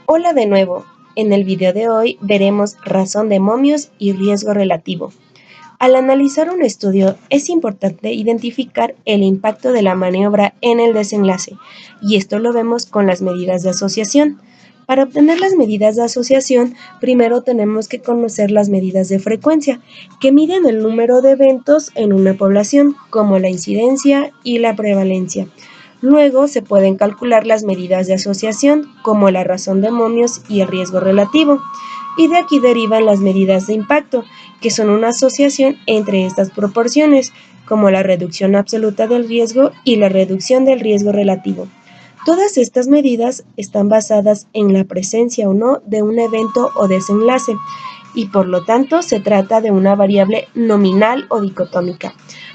Hola de nuevo. En el video de hoy veremos razón de momios y riesgo relativo. Al analizar un estudio es importante identificar el impacto de la maniobra en el desenlace, y esto lo vemos con las medidas de asociación. Para obtener las medidas de asociación, primero tenemos que conocer las medidas de frecuencia, que miden el número de eventos en una población, como la incidencia y la prevalencia. Luego se pueden calcular las medidas de asociación, como la razón de momios y el riesgo relativo, y de aquí derivan las medidas de impacto, que son una asociación entre estas proporciones, como la reducción absoluta del riesgo y la reducción del riesgo relativo. Todas estas medidas están basadas en la presencia o no de un evento o desenlace, y por lo tanto se trata de una variable nominal o dicotómica.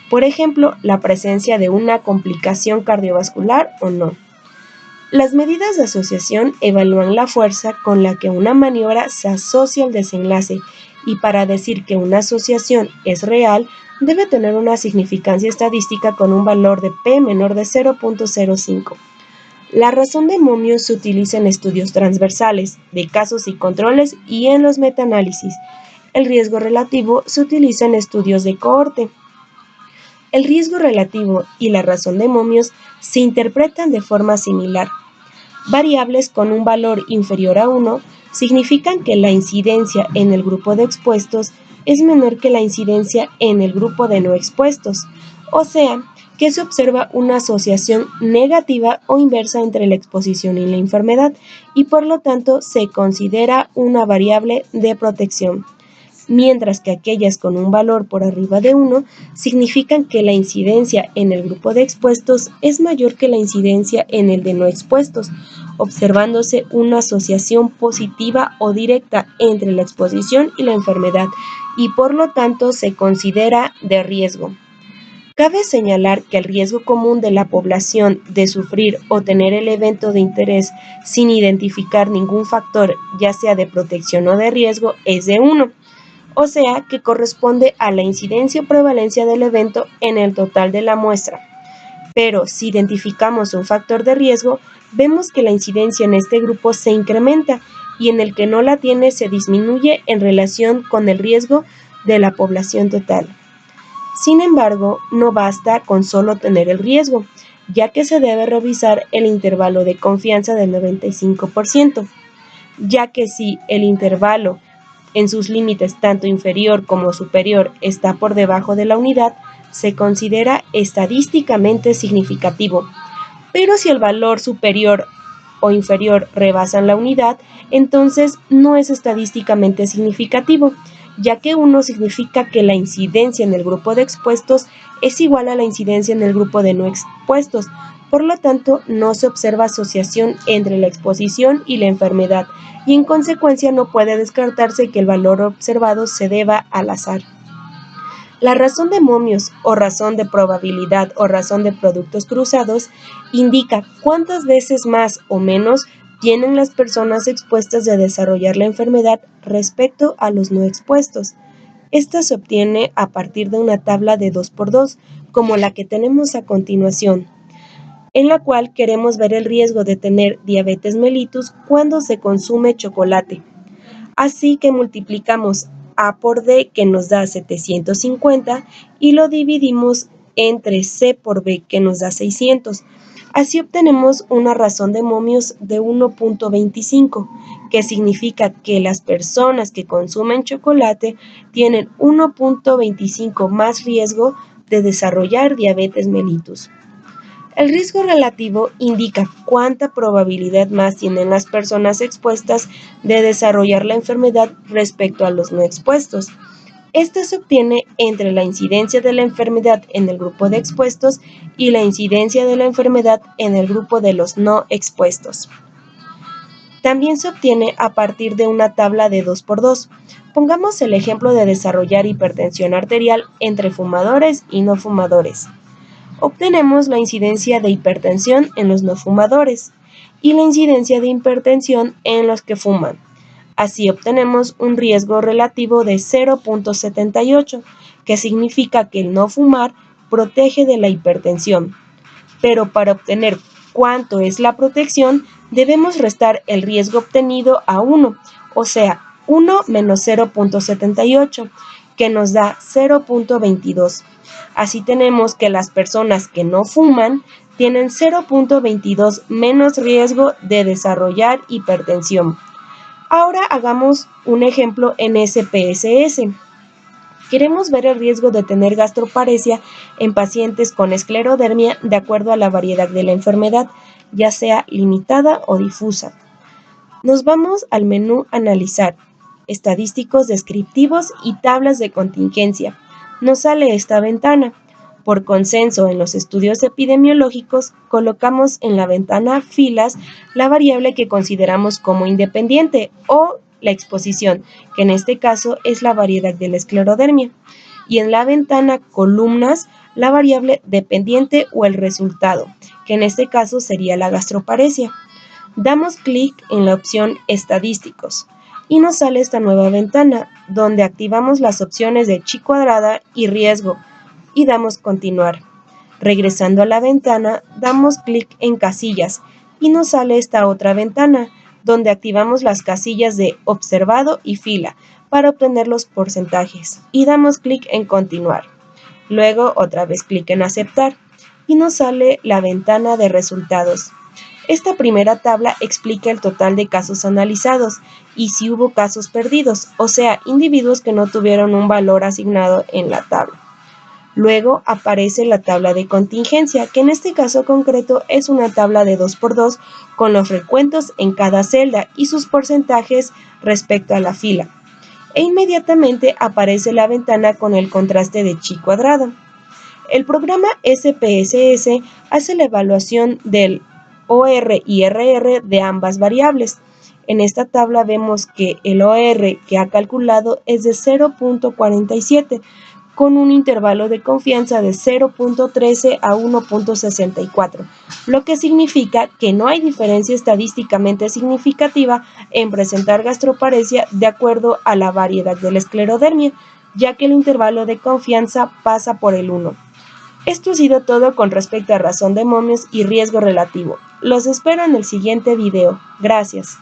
Por ejemplo, la presencia de una complicación cardiovascular o no. Las medidas de asociación evalúan la fuerza con la que una maniobra se asocia al desenlace, y para decir que una asociación es real, debe tener una significancia estadística con un valor de p menor de 0.05. La razón de momios se utiliza en estudios transversales, de casos y controles y en los metaanálisis. El riesgo relativo se utiliza en estudios de cohorte. El riesgo relativo y la razón de momios se interpretan de forma similar. Variables con un valor inferior a 1 significan que la incidencia en el grupo de expuestos es menor que la incidencia en el grupo de no expuestos, o sea, que se observa una asociación negativa o inversa entre la exposición y la enfermedad, y por lo tanto se considera una variable de protección. Mientras que aquellas con un valor por arriba de 1 significan que la incidencia en el grupo de expuestos es mayor que la incidencia en el de no expuestos, observándose una asociación positiva o directa entre la exposición y la enfermedad, y por lo tanto se considera de riesgo. Cabe señalar que el riesgo común de la población de sufrir o tener el evento de interés sin identificar ningún factor, ya sea de protección o de riesgo, es de 1. O sea que corresponde a la incidencia o prevalencia del evento en el total de la muestra. Pero si identificamos un factor de riesgo, vemos que la incidencia en este grupo se incrementa y en el que no la tiene se disminuye en relación con el riesgo de la población total. Sin embargo, no basta con solo tener el riesgo, ya que se debe revisar el intervalo de confianza del 95%, ya que si el intervalo en sus límites tanto inferior como superior está por debajo de la unidad, se considera estadísticamente significativo. Pero si el valor superior o inferior rebasan la unidad, entonces no es estadísticamente significativo, ya que 1 significa que la incidencia en el grupo de expuestos es igual a la incidencia en el grupo de no expuestos. Por lo tanto, no se observa asociación entre la exposición y la enfermedad, y en consecuencia no puede descartarse que el valor observado se deba al azar. La razón de momios o razón de probabilidad o razón de productos cruzados indica cuántas veces más o menos tienen las personas expuestas de desarrollar la enfermedad respecto a los no expuestos. Esta se obtiene a partir de una tabla de 2×2, como la que tenemos a continuación, en la cual queremos ver el riesgo de tener diabetes mellitus cuando se consume chocolate. Así que multiplicamos A por D, que nos da 750, y lo dividimos entre C por B, que nos da 600. Así obtenemos una razón de momios de 1.25, que significa que las personas que consumen chocolate tienen 1.25 más riesgo de desarrollar diabetes mellitus. El riesgo relativo indica cuánta probabilidad más tienen las personas expuestas de desarrollar la enfermedad respecto a los no expuestos. Este se obtiene entre la incidencia de la enfermedad en el grupo de expuestos y la incidencia de la enfermedad en el grupo de los no expuestos. También se obtiene a partir de una tabla de 2×2. Pongamos el ejemplo de desarrollar hipertensión arterial entre fumadores y no fumadores. Obtenemos la incidencia de hipertensión en los no fumadores y la incidencia de hipertensión en los que fuman. Así obtenemos un riesgo relativo de 0.78, que significa que el no fumar protege de la hipertensión. Pero para obtener cuánto es la protección, debemos restar el riesgo obtenido a 1, o sea, 1 menos 0.78, que nos da 0.22. Así tenemos que las personas que no fuman tienen 0.22 menos riesgo de desarrollar hipertensión. Ahora hagamos un ejemplo en SPSS. Queremos ver el riesgo de tener gastroparesia en pacientes con esclerodermia de acuerdo a la variedad de la enfermedad, ya sea limitada o difusa. Nos vamos al menú Analizar, Estadísticos descriptivos y tablas de contingencia. Nos sale esta ventana. Por consenso en los estudios epidemiológicos, colocamos en la ventana Filas la variable que consideramos como independiente o la exposición, que en este caso es la variedad de la esclerodermia, y en la ventana Columnas la variable dependiente o el resultado, que en este caso sería la gastroparesia. Damos clic en la opción Estadísticos y nos sale esta nueva ventana donde activamos las opciones de chi cuadrada y riesgo y damos Continuar. Regresando a la ventana, damos clic en Casillas y nos sale esta otra ventana donde activamos las casillas de Observado y Fila para obtener los porcentajes y damos clic en Continuar. Luego otra vez clic en Aceptar y nos sale la ventana de resultados. Esta primera tabla explica el total de casos analizados y si hubo casos perdidos, o sea, individuos que no tuvieron un valor asignado en la tabla. Luego aparece la tabla de contingencia, que en este caso concreto es una tabla de 2x2 con los recuentos en cada celda y sus porcentajes respecto a la fila. E inmediatamente aparece la ventana con el contraste de chi cuadrado. El programa SPSS hace la evaluación del OR y RR de ambas variables. En esta tabla vemos que el OR que ha calculado es de 0.47, con un intervalo de confianza de 0.13 a 1.64, lo que significa que no hay diferencia estadísticamente significativa en presentar gastroparesia de acuerdo a la variedad de la esclerodermia, ya que el intervalo de confianza pasa por el 1. Esto ha sido todo con respecto a razón de momios y riesgo relativo. Los espero en el siguiente video. Gracias.